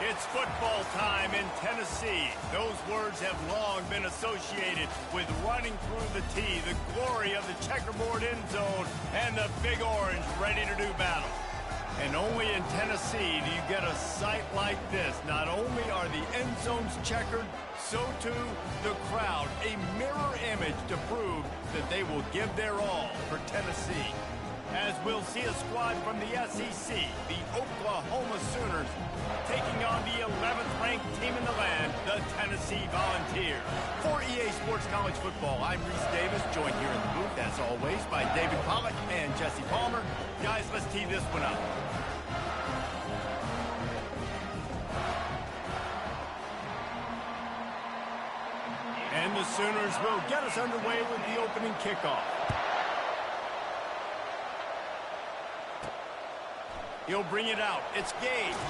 It's football time in Tennessee. Those words have long been associated with running through the tee, the glory of the checkerboard end zone, and the Big Orange ready to do battle. And only in Tennessee do you get a sight like this. Not only are the end zones checkered, so too the crowd, a mirror image to prove that they will give their all for Tennessee. As we'll see a squad from the SEC, the Oklahoma Sooners, taking on the 11th-ranked team in the land, the Tennessee Volunteers. For EA Sports College Football, I'm Reese Davis, joined here in the booth, as always, by David Pollack and Jesse Palmer. Guys, let's tee this one up. And the Sooners will get us underway with the opening kickoff. He'll bring it out. It's Gage.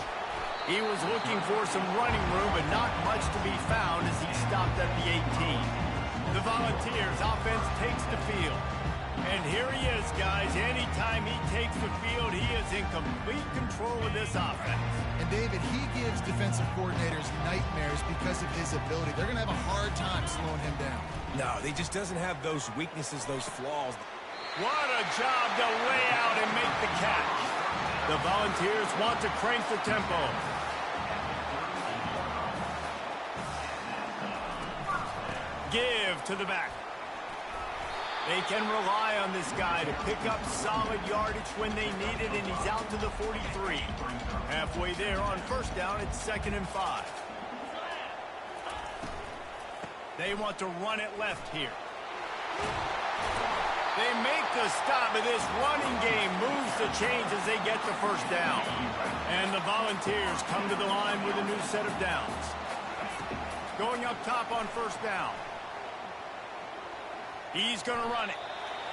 He was looking for some running room, but not much to be found as he stopped at the 18. The Volunteers offense takes the field. And here he is, guys. Anytime he takes the field, he is in complete control of this offense. And David, he gives defensive coordinators nightmares because of his ability. They're going to have a hard time slowing him down. No, he just doesn't have those weaknesses, those flaws. What a job to lay out and make the catch. The Volunteers want to crank the tempo. Give to the back. They can rely on this guy to pick up solid yardage when they need it, and he's out to the 43. Halfway there on first down, it's 2nd and 5. They want to run it left here. make the stop, but this running game moves the chains as they get the first down. And the Volunteers come to the line with a new set of downs. Going up top on first down. He's going to run it.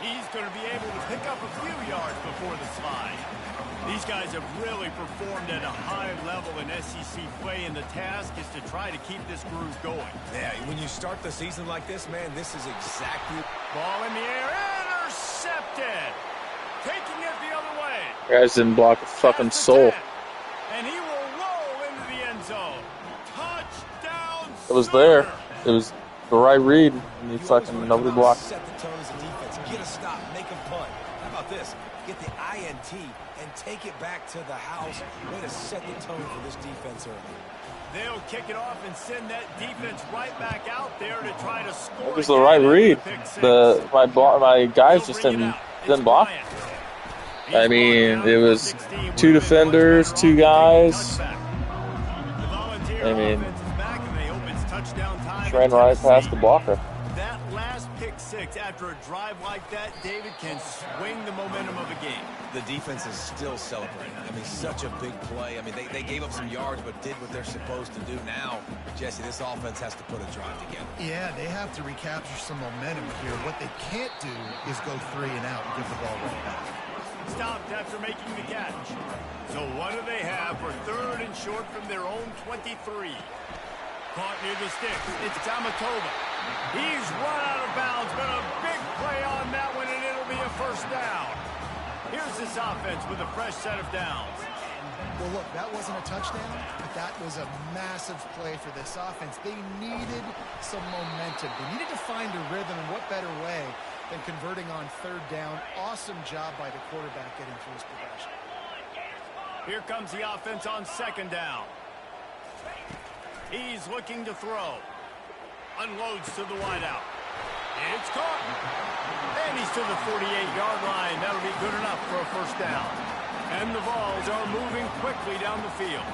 He's going to be able to pick up a few yards before the slide. These guys have really performed at a high level in SEC play, and the task is to try to keep this groove going. Yeah, when you start the season like this, man, this is exactly... Ball in the air, intercepted. Taking it the other way. Guys didn't block a fucking soul. And he will roll into the end zone. Touchdown. It was there. It was the right read, and you fucking nobody blocked. Set the tone as a defense. Get a stop, make a punt. How about this? Get the INT and take it back to the house. Way to set the tone for this defense early. They'll kick it off and send that defense right back out there to try to score. It was the right read. My guys just didn't block. I mean, it was 2 defenders, 2 guys. I mean, ran right past the blocker. That last pick six after a drive like that, David, can swing the momentum of a game. The defense is still celebrating. I mean, such a big play. I mean, they gave up some yards but did what they're supposed to do. Now, Jesse, this offense has to put a drive together. Yeah, they have to recapture some momentum here. What they can't do is go 3 and out and give the ball right back. Stopped after making the catch. So what do they have for 3rd and short from their own 23? Caught near the sticks. It's Tamatova. He's run out of bounds, but a big play on that one, and it'll be a first down. Here's this offense with a fresh set of downs. Well, look, that wasn't a touchdown, but that was a massive play for this offense. They needed some momentum. They needed to find a rhythm, and what better way than converting on 3rd down. Awesome job by the quarterback getting through his progression. Here comes the offense on 2nd down. He's looking to throw. Unloads to the wideout. It's caught. And he's to the 48-yard line. That'll be good enough for a first down. And the Vols are moving quickly down the field.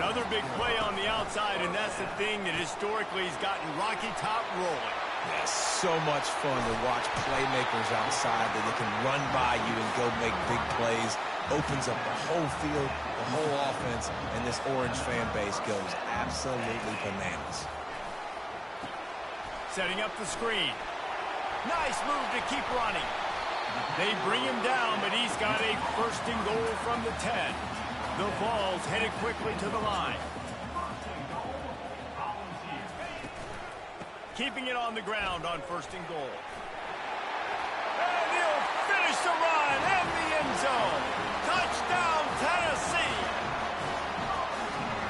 Another big play on the outside, and that's the thing that historically has gotten Rocky Top rolling. Yes, so much fun to watch playmakers outside that they can run by you and go make big plays. Opens up the whole field, the whole offense, and this Orange fan base goes absolutely bananas. Setting up the screen. Nice move to keep running. They bring him down, but he's got a 1st and goal from the 10. The Vols headed quickly to the line. Keeping it on the ground on 1st and goal. And he'll finish the run and the end zone. Touchdown, Tennessee.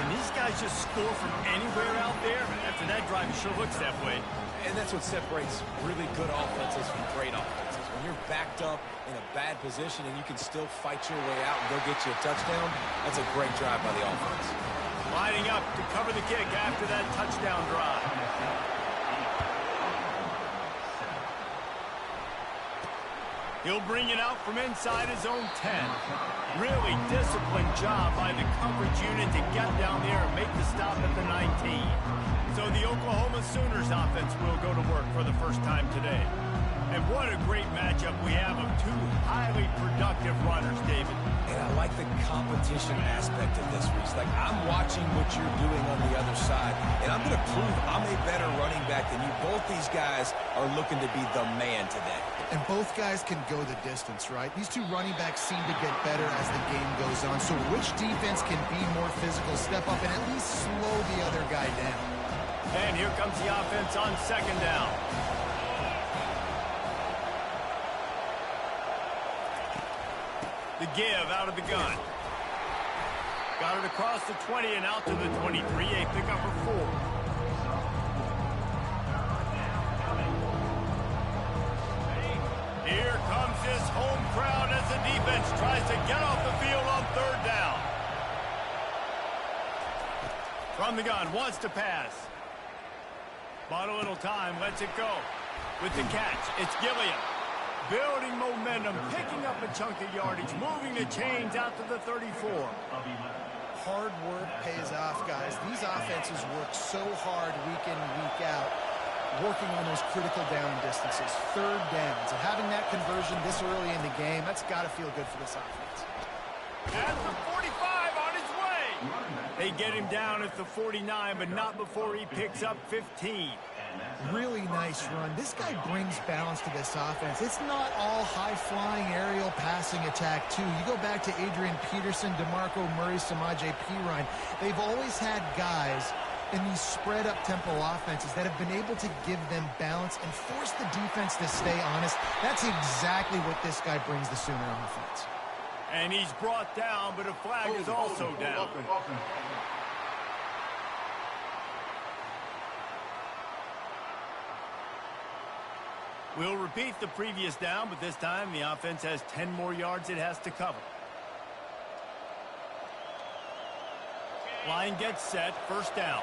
And these guys just score from anywhere out there. After that drive, it sure looks that way. And that's what separates really good offenses from great offenses. When you're backed up in a bad position and you can still fight your way out and go get you a touchdown, that's a great drive by the offense. Lining up to cover the kick after that touchdown drive. He'll bring it out from inside his own 10. Really disciplined job by the coverage unit to get down there and make the stop at the 19. So the Oklahoma Sooners offense will go to work for the first time today. And what a great matchup we have of 2 highly productive runners, David. And I like the competition aspect of this, Reese. Like, I'm watching what you're doing on the other side, and I'm going to prove I'm a better running back than you. Both these guys are looking to be the man today. And both guys can go the distance, right? These 2 running backs seem to get better as the game goes on. So which defense can be more physical, step up, and at least slow the other guy down? And here comes the offense on 2nd down. The give out of the gun. Got it across the 20 and out to the 23. A pickup of 4. Here comes this home crowd as the defense tries to get off the field on 3rd down. From the gun, wants to pass. Bought a little time, lets it go. With the catch, it's Gilliam. Building momentum, picking up a chunk of yardage, moving the chains out to the 34. Hard work pays off, guys. These offenses work so hard week in, week out. working on those critical down distances, third downs, and having that conversion this early in the game, that's got to feel good for this offense. At the 45 on his way. They get him down at the 49, but not before he picks up 15. Really nice run. This guy brings balance to this offense. It's not all high-flying aerial passing attack, too. You go back to Adrian Peterson, DeMarco Murray, Samaje Perine. They've always had guys in these spread-up tempo offenses that have been able to give them balance and force the defense to stay honest. That's exactly what this guy brings the Sooner offense. And he's brought down, but a flag is also down. We'll repeat the previous down, but this time the offense has 10 more yards it has to cover. Line gets set, first down.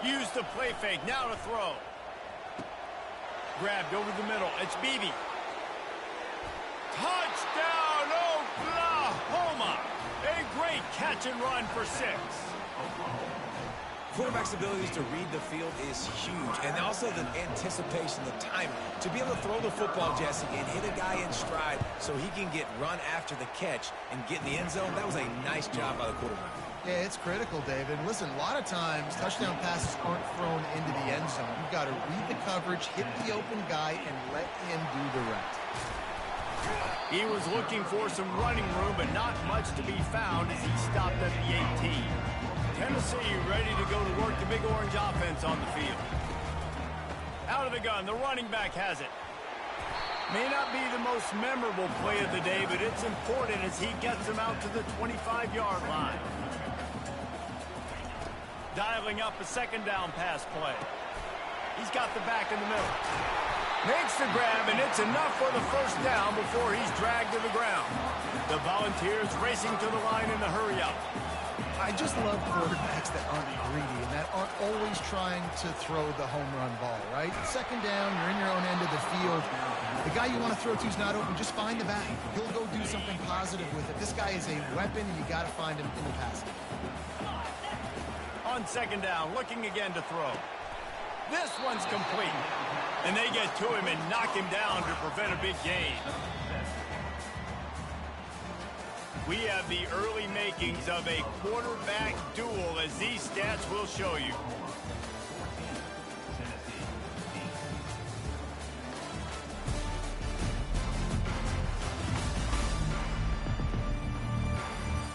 Use the play fake, now to throw. Grabbed over the middle, it's Beebe. Touchdown, Oklahoma! A great catch and run for 6. Quarterback's abilities to read the field is huge, and also the anticipation, the timing. To be able to throw the football, Jesse, and hit a guy in stride so he can get run after the catch and get in the end zone, that was a nice job by the quarterback. Yeah, it's critical, David. Listen, a lot of times touchdown passes aren't thrown into the end zone. You've got to read the coverage, hit the open guy, and let him do the rest. He was looking for some running room, but not much to be found as he stopped at the 18. Tennessee ready to go to work the Big Orange offense on the field. Out of the gun, the running back has it. May not be the most memorable play of the day, but it's important as he gets him out to the 25-yard line. Dialing up a second down pass play. He's got the back in the middle. Makes the grab, and it's enough for the first down before he's dragged to the ground. The Volunteers racing to the line in the hurry-up. I just love quarterbacks that aren't greedy and that aren't always trying to throw the home run ball, right? Second down, you're in your own end of the field. The guy you want to throw to is not open. Just find the back. He'll go do something positive with it. This guy is a weapon, and you got to find him in the passing. On second down, looking again to throw. This one's complete. And they get to him and knock him down to prevent a big gain. We have the early makings of a quarterback duel, as these stats will show you.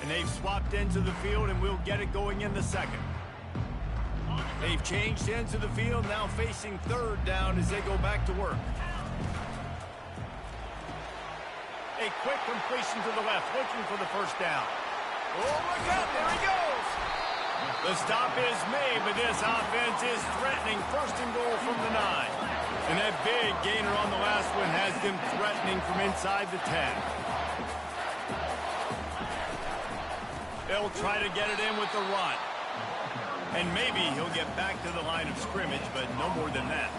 And they've swapped ends of the field, and we'll get it going in the second. They've changed ends of the field, now facing third down as they go back to work. A quick completion to the left, looking for the first down. Oh, look out, there he goes. The stop is made, but this offense is threatening first and goal from the 9. And that big gainer on the last one has them threatening from inside the 10. They'll try to get it in with the run. And maybe he'll get back to the line of scrimmage, but no more than that.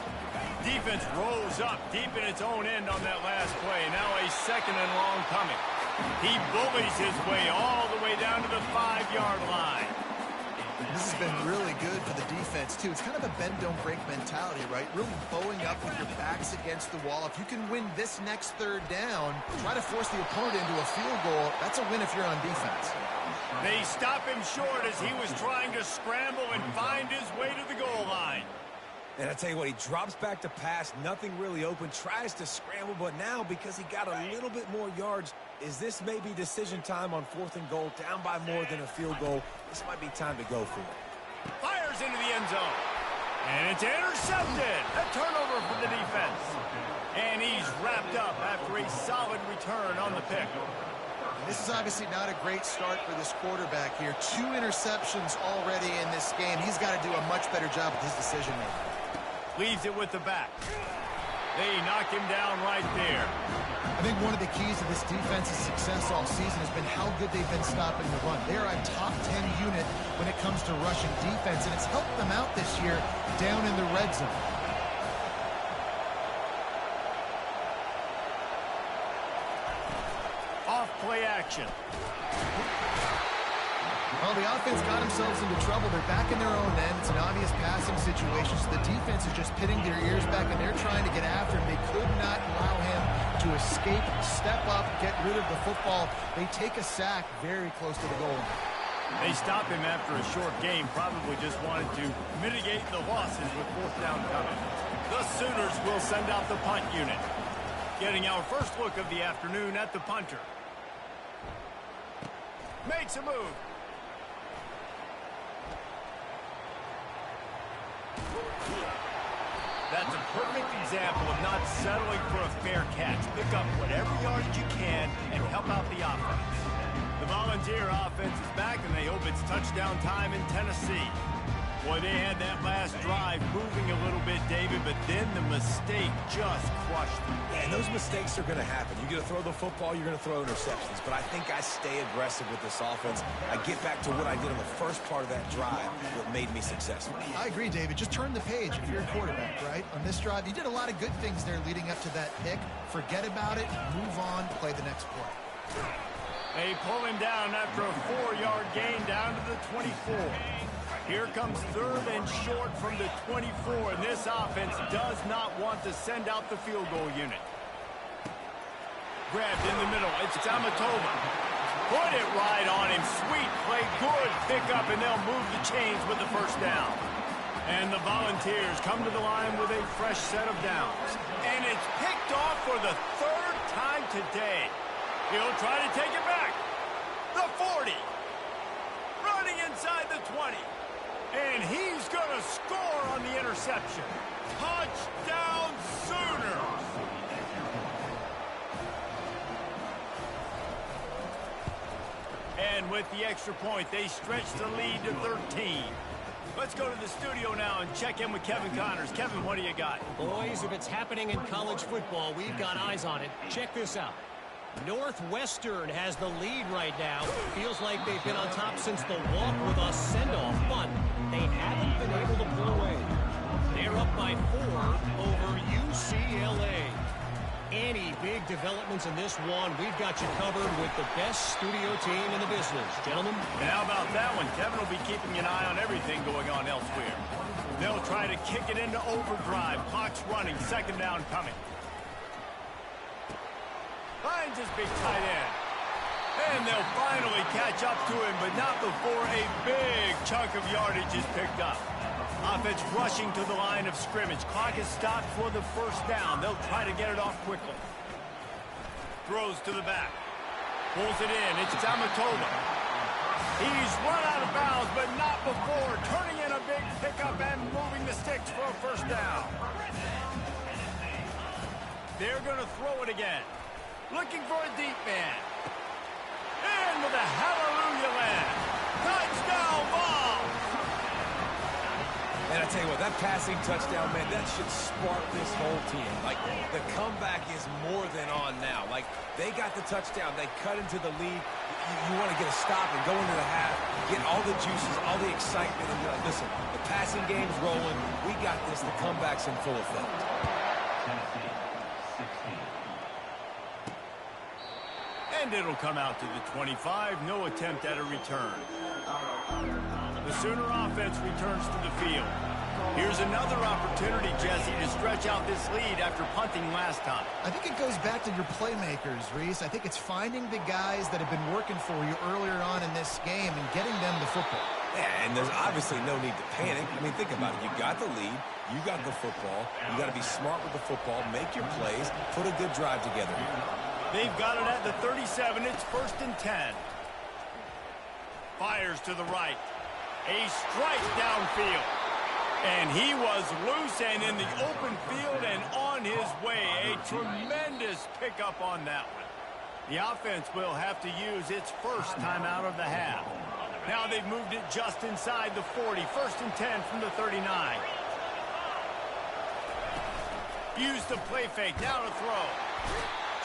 Defense rolls up deep in its own end on that last play. Now a second and long coming. He bullies his way all the way down to the 5-yard line. This has been really good for the defense, too. It's kind of a bend-don't-break mentality, right? Really bowing up with your backs against the wall. If you can win this next third down, try to force the opponent into a field goal. That's a win if you're on defense. They stop him short as he was trying to scramble and find his way to the goal line. And I tell you what, he drops back to pass, nothing really open, tries to scramble, but now because he got a little bit more yards, is this maybe decision time on 4th and goal, down by more than a field goal? This might be time to go for it. Fires into the end zone. And it's intercepted. A turnover for the defense. And he's wrapped up after a solid return on the pick. This is obviously not a great start for this quarterback here. 2 interceptions already in this game. He's got to do a much better job with his decision-making. Leaves it with the back. They knock him down right there. I think one of the keys to this defense's success all season has been how good they've been stopping the run. They are a top 10 unit when it comes to rushing defense, and it's helped them out this year down in the red zone. Off play action. Well, the offense got themselves into trouble. They're back in their own end. It's an obvious passing situation, so the defense is just pitting their ears back, and they're trying to get after him. They could not allow him to escape, step up, get rid of the football. They take a sack very close to the goal line. They stopped him after a short game, probably just wanted to mitigate the losses with fourth down coming. The Sooners will send out the punt unit. Getting our first look of the afternoon at the punter. Makes a move. That's a perfect example of not settling for a fair catch. Pick up whatever yardage you can and help out the offense. The Volunteer offense is back, and they hope it's touchdown time in Tennessee. Boy, they had that last drive moving a little bit, David, but then the mistake just crushed them. Yeah, and those mistakes are going to happen. You're going to throw the football, you're going to throw interceptions. But I think I stay aggressive with this offense. I get back to what I did in the first part of that drive, what made me successful. I agree, David. Just turn the page if you're a quarterback, right? On this drive, you did a lot of good things there leading up to that pick. Forget about it, move on, play the next play. They pull him down after a 4-yard gain down to the 24. Here comes third and short from the 24, and this offense does not want to send out the field goal unit. Grabbed in the middle. It's Tamatova. Put it right on him. Sweet play. Good pickup, and they'll move the chains with the first down. And the Volunteers come to the line with a fresh set of downs. And it's picked off for the third time today. He'll try to take it back. The 40. Running inside the 20. And he's going to score on the interception. Touchdown, Sooners! And with the extra point, they stretch the lead to 13. Let's go to the studio now and check in with Kevin Connors. Kevin, what do you got? Boys, if it's happening in college football, we've got eyes on it. Check this out. Northwestern has the lead right now. Feels like they've been on top since the walk with a send-off, but they haven't been able to pull away. They're up by 4 over UCLA. Any big developments in this one, we've got you covered with the best studio team in the business. Gentlemen? And how about that one? Kevin will be keeping an eye on everything going on elsewhere. They'll try to kick it into overdrive. Clock's running. Second down coming. Finds his big tight end. And they'll finally catch up to him, but not before a big chunk of yardage is picked up. Offense rushing to the line of scrimmage. Clock is stopped for the first down. They'll try to get it off quickly. Throws to the back. Pulls it in. It's Tamatova. He's run out of bounds, but not before turning in a big pickup and moving the sticks for a first down. They're going to throw it again. Looking for a deep man. Into the hallelujah land. Touchdown ball. And I tell you what, that passing touchdown, man, that should spark this whole team. Like, the comeback is more than on now. Like, they got the touchdown. They cut into the lead. You want to get a stop and go into the half, get all the juices, all the excitement, and be like, listen, the passing game's rolling. We got this. The comeback's in full effect. And it'll come out to the 25. No attempt at a return. The Sooner offense returns to the field. Here's another opportunity, Jesse, to stretch out this lead after punting last time. I think it goes back to your playmakers, Reese. I think it's finding the guys that have been working for you earlier on in this game and getting them the football. Yeah, and there's obviously no need to panic. I mean, think about it. You got the lead. You got the football. You got to be smart with the football. Make your plays. Put a good drive together here. They've got it at the 37. It's 1st and 10. Fires to the right. A strike downfield. And he was loose and in the open field and on his way. A tremendous pickup on that one. The offense will have to use its first time out of the half. Now they've moved it just inside the 40. 1st and 10 from the 39. Used the play fake. Now to throw.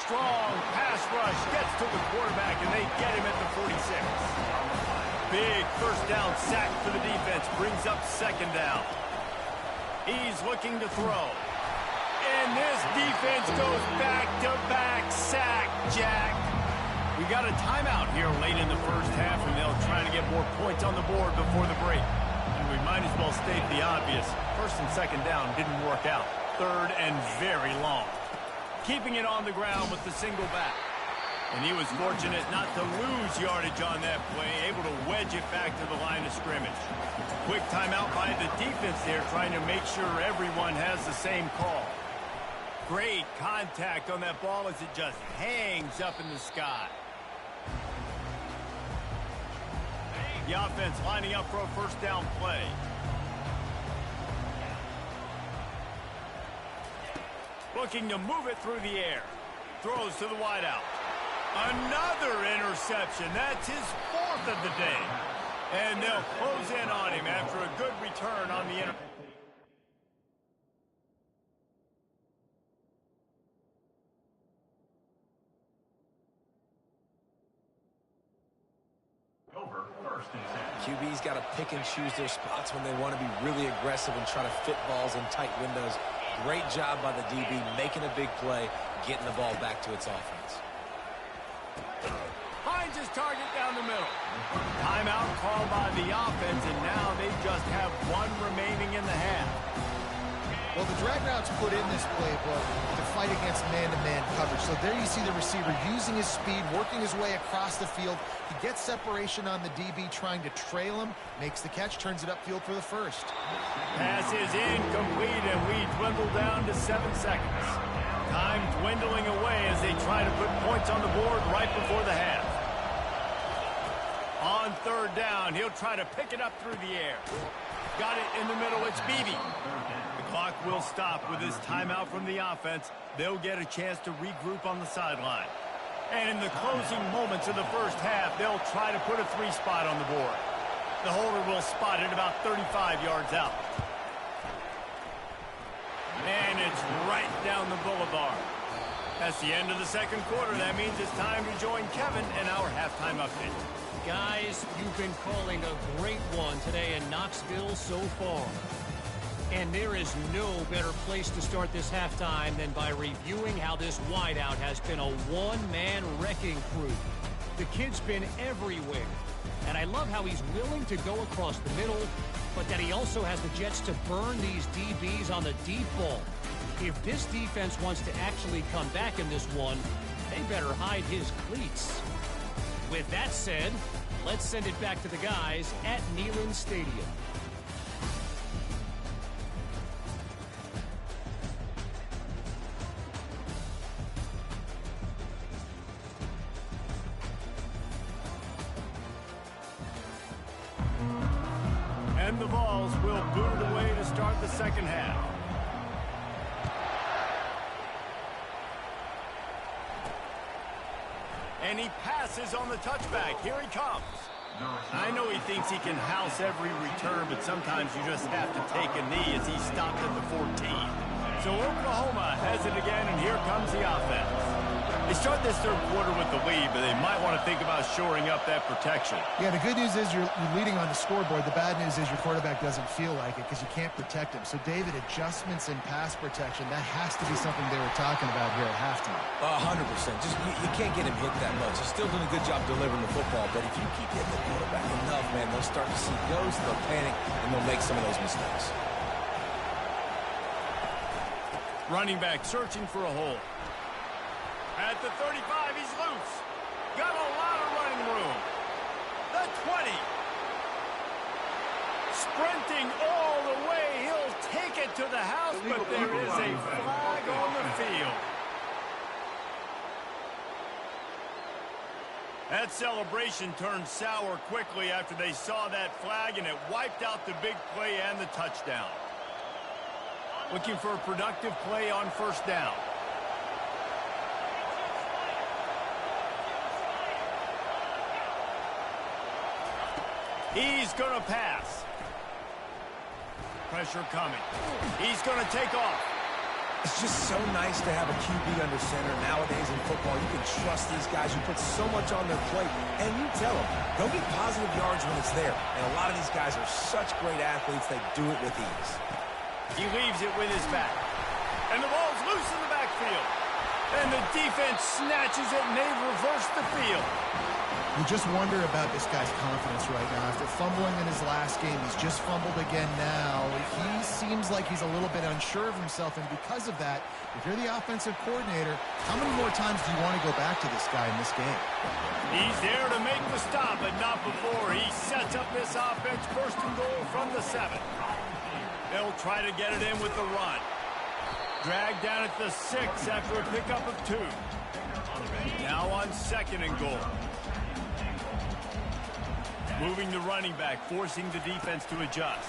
Strong pass rush. Gets to the quarterback, and they get him at the 46. Big first down sack for the defense. Brings up second down. He's looking to throw. And this defense goes back-to-back sack, Jack. We got a timeout here late in the first half, and they'll try to get more points on the board before the break. And we might as well state the obvious. First and second down didn't work out. Third and very long. Keeping it on the ground with the single back. And he was fortunate not to lose yardage on that play, able to wedge it back to the line of scrimmage. Quick timeout by the defense there, trying to make sure everyone has the same call. Great contact on that ball as it just hangs up in the sky. The offense lining up for a first down play. Looking to move it through the air. Throws to the wideout. Another interception. That's his fourth of the day. And they'll close in on him after a good return on the interception. QB's got to pick and choose their spots when they want to be really aggressive and try to fit balls in tight windows. Great job by the DB making a big play, getting the ball back to its offense. Finds his target down the middle. Timeout called by the offense, and now they just have one remaining in the half. Well, the drag routes put in this playbook to fight against man-to-man coverage. So there you see the receiver using his speed, working his way across the field. He gets separation on the DB trying to trail him, makes the catch, turns it upfield for the first. Pass is incomplete, and we dwindle down to 7 seconds. Time dwindling away as they try to put points on the board right before the half. On third down, he'll try to pick it up through the air. Got it in the middle, it's Beebe. The clock will stop with this timeout from the offense. They'll get a chance to regroup on the sideline. And in the closing moments of the first half, they'll try to put a 3-spot on the board. The holder will spot it about 35 yards out. And it's right down the boulevard. That's the end of the second quarter. That means it's time to join Kevin in our halftime update. Guys, you've been calling a great one today in Knoxville so far. And there is no better place to start this halftime than by reviewing how this wideout has been a one-man wrecking crew. The kid's been everywhere. And I love how he's willing to go across the middle, but that he also has the jets to burn these DBs on the deep ball. If this defense wants to actually come back in this one, they better hide his cleats. With that said, let's send it back to the guys at Neyland Stadium. And the Vols will boot it away to start the second half. And he passes on the touchback. Here he comes. I know he thinks he can house every return, but sometimes you just have to take a knee as he stopped at the 14. So Oklahoma has it again, and here comes the offense. They start this third quarter with the lead, but they might want to think about shoring up that protection. Yeah, the good news is you're leading on the scoreboard. The bad news is your quarterback doesn't feel like it because you can't protect him. So, David, adjustments in pass protection, that has to be something they were talking about here at halftime. 100%. Just you can't get him hit that much. He's still doing a good job delivering the football, but if you keep hitting the quarterback enough, man, they'll start to see ghosts, they'll panic, and they'll make some of those mistakes. Running back searching for a hole. At the 35, he's loose. Got a lot of running room. The 20. Sprinting all the way. He'll take it to the house, but there is a flag on the field. That celebration turned sour quickly after they saw that flag, and it wiped out the big play and the touchdown. Looking for a productive play on first down. He's going to pass. Pressure coming. He's going to take off. It's just so nice to have a QB under center. Nowadays in football, you can trust these guys who put so much on their plate. And you tell them, go get positive yards when it's there. And a lot of these guys are such great athletes, they do it with ease. He leaves it with his back. And the ball's loose in the backfield. And the defense snatches it, and they've reversed the field. You just wonder about this guy's confidence right now. After fumbling in his last game, he's just fumbled again now. He seems like he's a little bit unsure of himself, and because of that, if you're the offensive coordinator, how many more times do you want to go back to this guy in this game? He's there to make the stop, but not before. He sets up this offense, first and goal from the 7. They'll try to get it in with the run. Dragged down at the 6 after a pickup of 2. Now on 2nd and goal. Moving the running back, forcing the defense to adjust.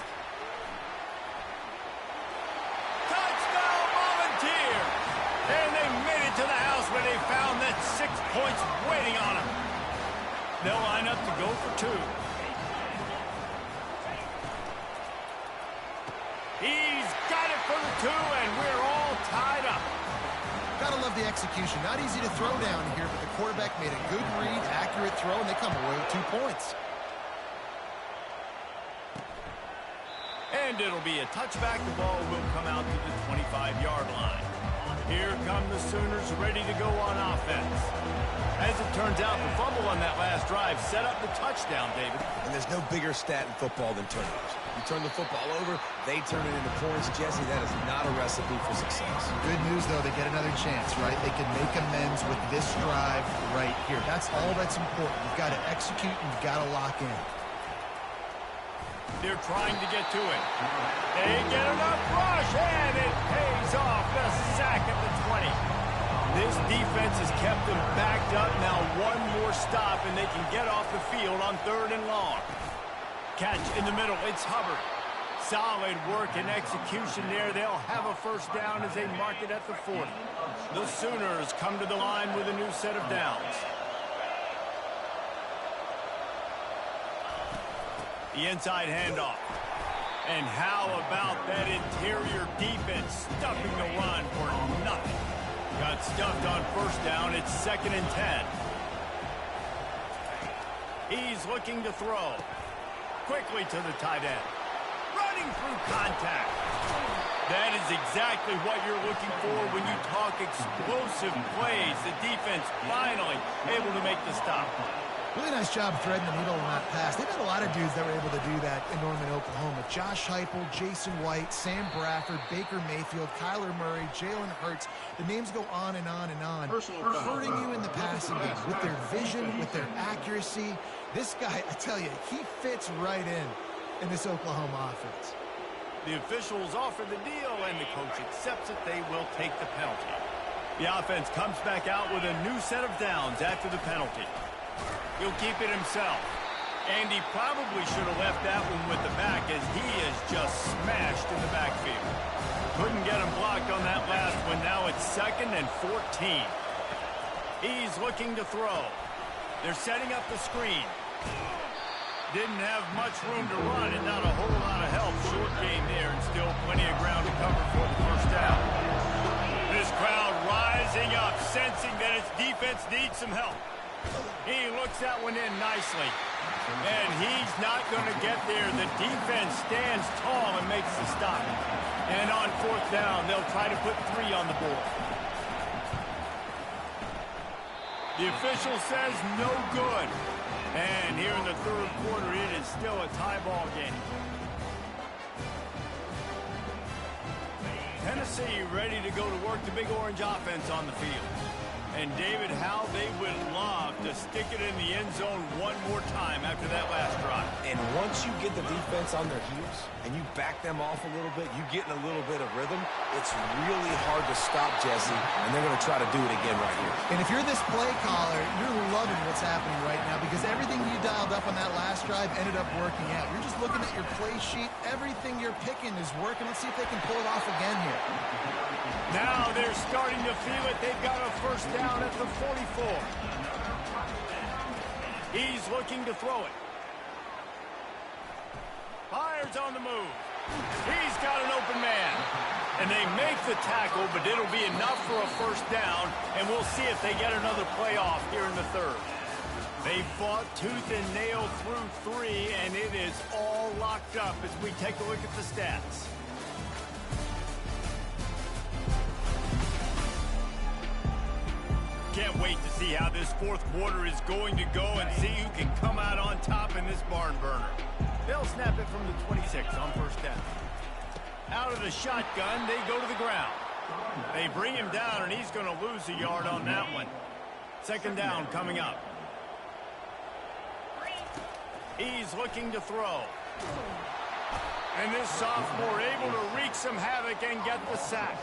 Touchdown, Volunteer! And they made it to the house where they found that 6 points waiting on them. They'll line up to go for 2. He's got it for the 2, and we're all tied up. Gotta love the execution. Not easy to throw down here, but the quarterback made a good read, accurate throw, and they come away with 2 points. And it'll be a touchback. The ball will come out to the 25-yard line. Here come the Sooners ready to go on offense. As it turns out, the fumble on that last drive set up the touchdown, David. And there's no bigger stat in football than turnovers. You turn the football over, they turn it into points. Jesse, that is not a recipe for success. Good news, though, they get another chance, right? They can make amends with this drive right here. That's all that's important. You've got to execute and you've got to lock in. They're trying to get to it. They get enough rush, and it pays off. The sack at the 20. This defense has kept them backed up. Now one more stop, and they can get off the field on 3rd and long. Catch in the middle. It's Hubbard. Solid work and execution there. They'll have a first down as they mark it at the 40. The Sooners come to the line with a new set of downs. The inside handoff. And how about that interior defense stuffing the run for nothing? Got stuffed on first down. It's 2nd and 10. He's looking to throw. Quickly to the tight end. Running through contact. That is exactly what you're looking for when you talk explosive plays. The defense finally able to make the stop. Really nice job threading the needle on that pass. They've had a lot of dudes that were able to do that in Norman, Oklahoma. Josh Heupel, Jason White, Sam Bradford, Baker Mayfield, Kyler Murray, Jalen Hurts. The names go on and on and on. Hurting you in the passing game with their vision, with their accuracy. This guy, I tell you, he fits right in this Oklahoma offense. The officials offer the deal, and the coach accepts it. They will take the penalty. The offense comes back out with a new set of downs after the penalty. He'll keep it himself. And he probably should have left that one with the back, as he is just smashed in the backfield. Couldn't get him blocked on that last one. Now it's 2nd and 14. He's looking to throw. They're setting up the screen. Didn't have much room to run and not a whole lot of help. Short game there, and still plenty of ground to cover for the first down. This crowd rising up, sensing that its defense needs some help. He looks that one in nicely. And he's not going to get there. The defense stands tall and makes the stop. And on 4th down, they'll try to put 3 on the board. The official says no good. And here in the 3rd quarter, it is still a tie ball game. Tennessee ready to go to work the Big Orange offense on the field. And, David, how they would love to stick it in the end zone one more time after that last drive. And once you get the defense on their heels and you back them off a little bit, you get in a little bit of rhythm, it's really hard to stop, Jesse, and they're going to try to do it again right here. And if you're this play caller, you're loving what's happening right now because everything you dialed up on that last drive ended up working out. You're just looking at your play sheet. Everything you're picking is working. Let's see if they can pull it off again here. Now they're starting to feel it. They've got a first down at the 44. He's looking to throw it. Fires on the move. He's got an open man. And they make the tackle, but it'll be enough for a first down, and we'll see if they get another play off here in the 3rd. They fought tooth and nail through 3, and it is all locked up as we take a look at the stats. Can't wait to see how this fourth quarter is going to go and see who can come out on top in this barn burner. They'll snap it from the 26 on first down. Out of the shotgun, they go to the ground. They bring him down, and he's going to lose a yard on that one. Second down coming up. He's looking to throw. And this sophomore able to wreak some havoc and get the sack.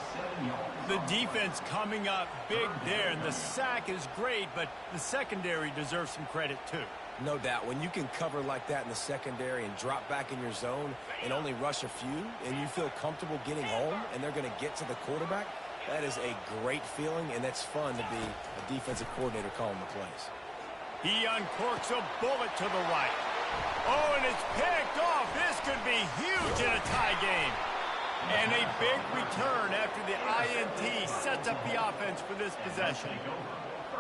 The defense coming up big there, and the sack is great, but the secondary deserves some credit too. No doubt. When you can cover like that in the secondary and drop back in your zone and only rush a few, and you feel comfortable getting home, and they're going to get to the quarterback, that is a great feeling, and that's fun to be a defensive coordinator calling the plays. He uncorks a bullet to the right. Oh, and it's picked off. This could be huge in a tie game. And a big return after the INT sets up the offense for this possession.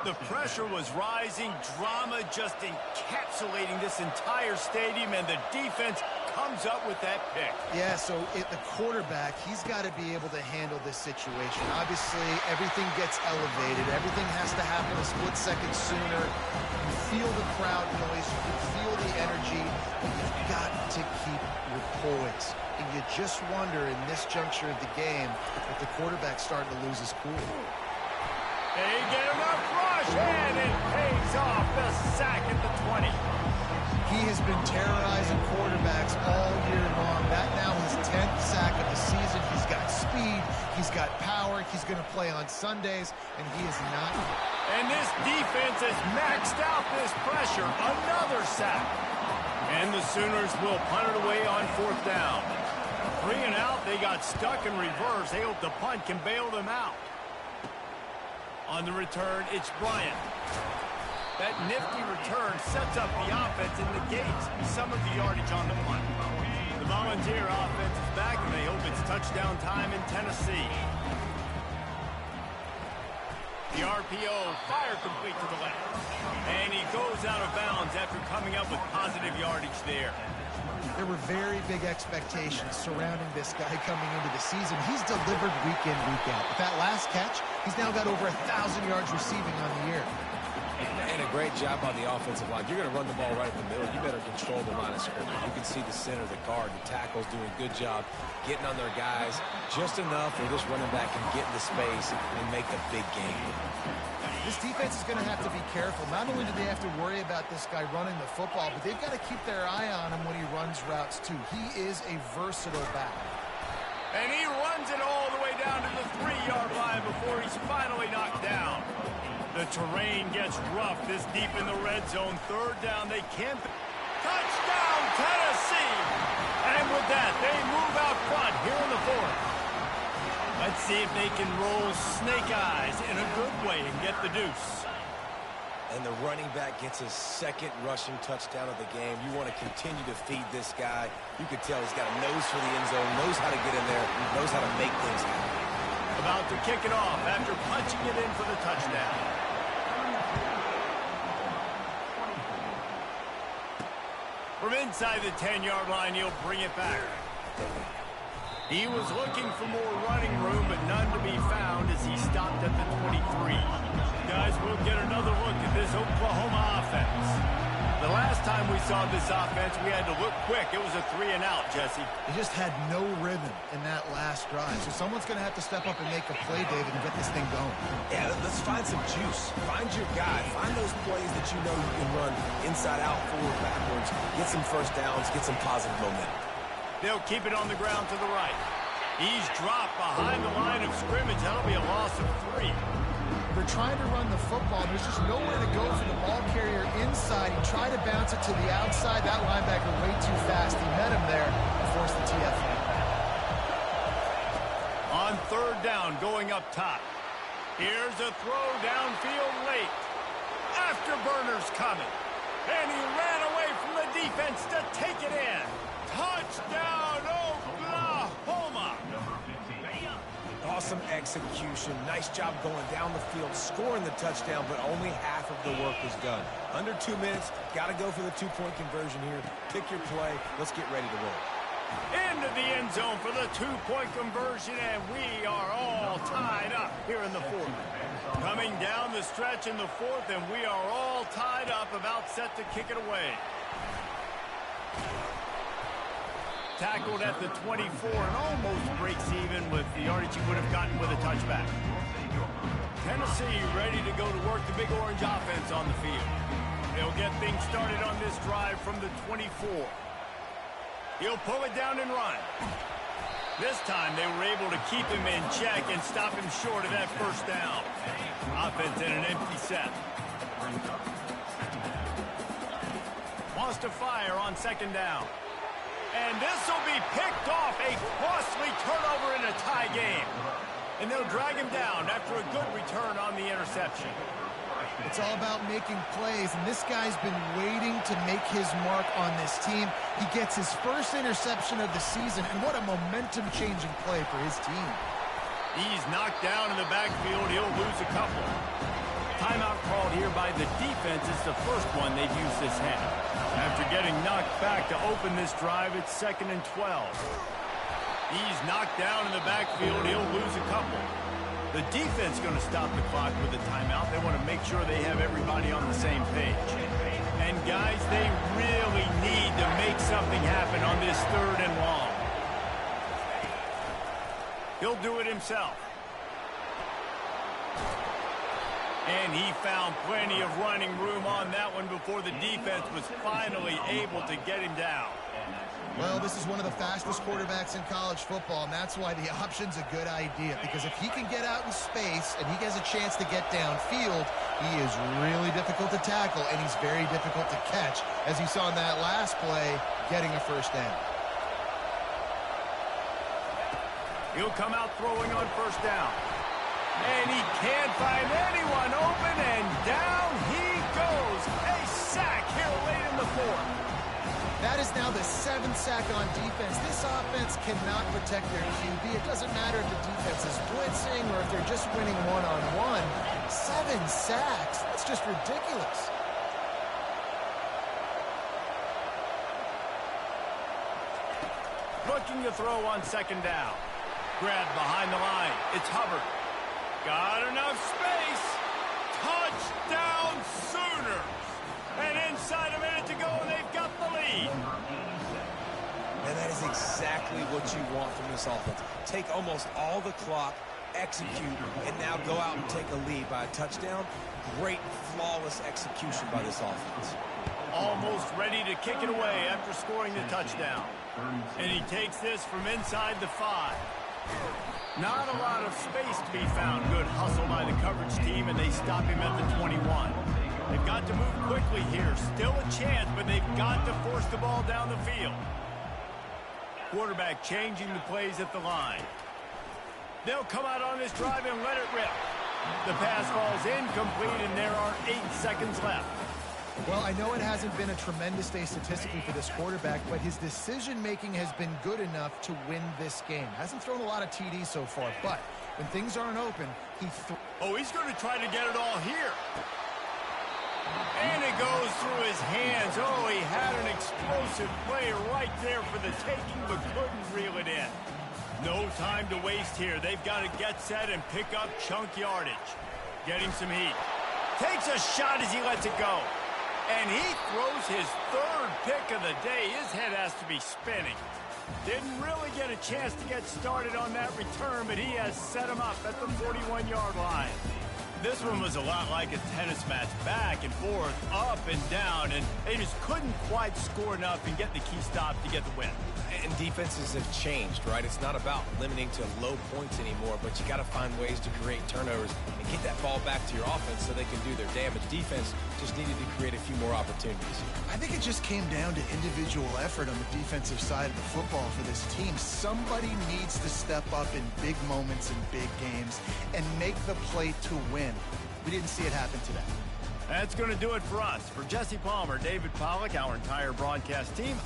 The pressure was rising, drama just encapsulating this entire stadium, and the defense comes up with that pick. Yeah, so the quarterback, he's got to be able to handle this situation. Obviously, everything gets elevated. Everything has to happen a split second sooner. You feel the crowd noise. You can feel the energy. But you've got to keep your poise. And you just wonder in this juncture of the game if the quarterback's starting to lose his cool. They get enough rush, and it pays off. The sack at the 20. He has been terrorizing quarterbacks all year long. That now his 10th sack of the season. He's got speed. He's got power. He's going to play on Sundays, and he is not. And this defense has maxed out this pressure. Another sack. And the Sooners will punt it away on fourth down. 3 and out. They got stuck in reverse. They hope the punt can bail them out. On the return, it's Bryant. That nifty return sets up the offense and negates some of the yardage on the punt. The Volunteer offense is back, and they hope it's touchdown time in Tennessee. The RPO, fire complete to the left. And he goes out of bounds after coming up with positive yardage there. There were very big expectations surrounding this guy coming into the season. He's delivered week in, week out. With that last catch, he's now got over 1,000 yards receiving on the year. And a great job on the offensive line. You're going to run the ball right in the middle. You better control the line of scrimmage. You can see the center, the guard, the tackles doing a good job getting on their guys just enough where this running back can get into space and make a big game. This defense is going to have to be careful. Not only do they have to worry about this guy running the football, but they've got to keep their eye on him when he runs routes too. He is a versatile back. And he runs it all the way down to the 3-yard line before he's finally knocked down. The terrain gets rough this deep in the red zone. Third down, they can't. Touchdown, Tennessee! And with that, they move out front here in the fourth. Let's see if they can roll snake eyes in a good way and get the deuce. And the running back gets his second rushing touchdown of the game. You want to continue to feed this guy. You can tell he's got a nose for the end zone, knows how to get in there, knows how to make things happen. About to kick it off after punching it in for the touchdown. From inside the 10-yard line, he'll bring it back. He was looking for more running room, but none to be found as he stopped at the 23. Guys, we'll get another look at this Oklahoma offense. The last time we saw this offense, we had to look quick. It was a 3-and-out, Jesse. They just had no rhythm in that last drive. So someone's going to have to step up and make a play, David, and get this thing going. Yeah, let's find some juice. Find your guy. Find those plays that you know you can run inside out, forward, backwards. Get some first downs. Get some positive momentum. They'll keep it on the ground to the right. He's dropped behind the line of scrimmage. That'll be a loss of 3. They're trying to run the football. There's just nowhere to go for the ball carrier inside. He tried to bounce it to the outside. That linebacker way too fast. He met him there and forced the TFL. On third down, going up top. Here's a throw downfield late. Afterburner's coming. And he ran away from the defense to take it in. Touchdown, Oklahoma! Awesome execution. Nice job going down the field, scoring the touchdown, but only half of the work was done. Under 2 minutes, got to go for the 2-point conversion here. Pick your play. Let's get ready to roll. into the end zone for the two-point conversion, and we are all tied up here in the fourth. Coming down the stretch in the fourth, and we are all tied up, about set to kick it away. Tackled at the 24 and almost breaks even with the yardage he would have gotten with a touchback. Tennessee ready to go to work the Big Orange offense on the field. They'll get things started on this drive from the 24. He'll pull it down and run. This time they were able to keep him in check and stop him short of that first down. Offense in an empty set. Wants to fire on second down. And this will be picked off. A costly turnover in a tie game. And they'll drag him down after a good return on the interception. It's all about making plays, and this guy's been waiting to make his mark on this team. He gets his first interception of the season, and what a momentum-changing play for his team. He's knocked down in the backfield. He'll lose a couple. Timeout called here by the defense. It's the first one they've used this half. After getting knocked back to open this drive, it's 2nd and 12. He's knocked down in the backfield. He'll lose a couple. The defense going to stop the clock with a timeout. They want to make sure they have everybody on the same page. And, guys, they really need to make something happen on this 3rd and long. He'll do it himself. And he found plenty of running room on that one before the defense was finally able to get him down. Well, this is one of the fastest quarterbacks in college football, and that's why the option's a good idea. Because if he can get out in space and he has a chance to get downfield, he is really difficult to tackle, and he's very difficult to catch, as you saw in that last play, getting a first down. He'll come out throwing on first down. And he can't find anyone open, and down he goes. A sack here late in the fourth. That is now the 7th sack on defense. This offense cannot protect their QB. It doesn't matter if the defense is blitzing or if they're just winning one-on-one. 7 sacks. That's just ridiculous. Looking to throw on second down. Grabbed behind the line. It's Hubbard. Got enough space. Touchdown Sooners. And inside a minute to go, they've got the lead. And that is exactly what you want from this offense. Take almost all the clock, execute, and now go out and take a lead by a touchdown. Great, flawless execution by this offense. Almost ready to kick it away after scoring the touchdown. And he takes this from inside the 5. Not a lot of space to be found. Good hustle by the coverage team, and they stop him at the 21. They've got to move quickly here. Still a chance, but they've got to force the ball down the field. Quarterback changing the plays at the line. They'll come out on this drive and let it rip. The pass falls incomplete, and there are 8 seconds left. Well, I know it hasn't been a tremendous day statistically for this quarterback, but his decision-making has been good enough to win this game. Hasn't thrown a lot of TDs so far, but when things aren't open, he's going to try to get it all here. And it goes through his hands. Oh, he had an explosive play right there for the taking, but couldn't reel it in. No time to waste here. They've got to get set and pick up chunk yardage. Getting some heat. Takes a shot as he lets it go. And he throws his 3rd pick of the day. His head has to be spinning. Didn't really get a chance to get started on that return, but he has set him up at the 41-yard line. This one was a lot like a tennis match, back and forth, up and down, and they just couldn't quite score enough and get the key stop to get the win. And defenses have changed, right? It's not about limiting to low points anymore, but you got to find ways to create turnovers and get that ball back to your offense so they can do their damage. Defense just needed to create a few more opportunities. I think it just came down to individual effort on the defensive side of the football for this team. Somebody needs to step up in big moments in big games and make the play to win. We didn't see it happen today. That's going to do it for us. For Jesse Palmer, David Pollack, our entire broadcast team.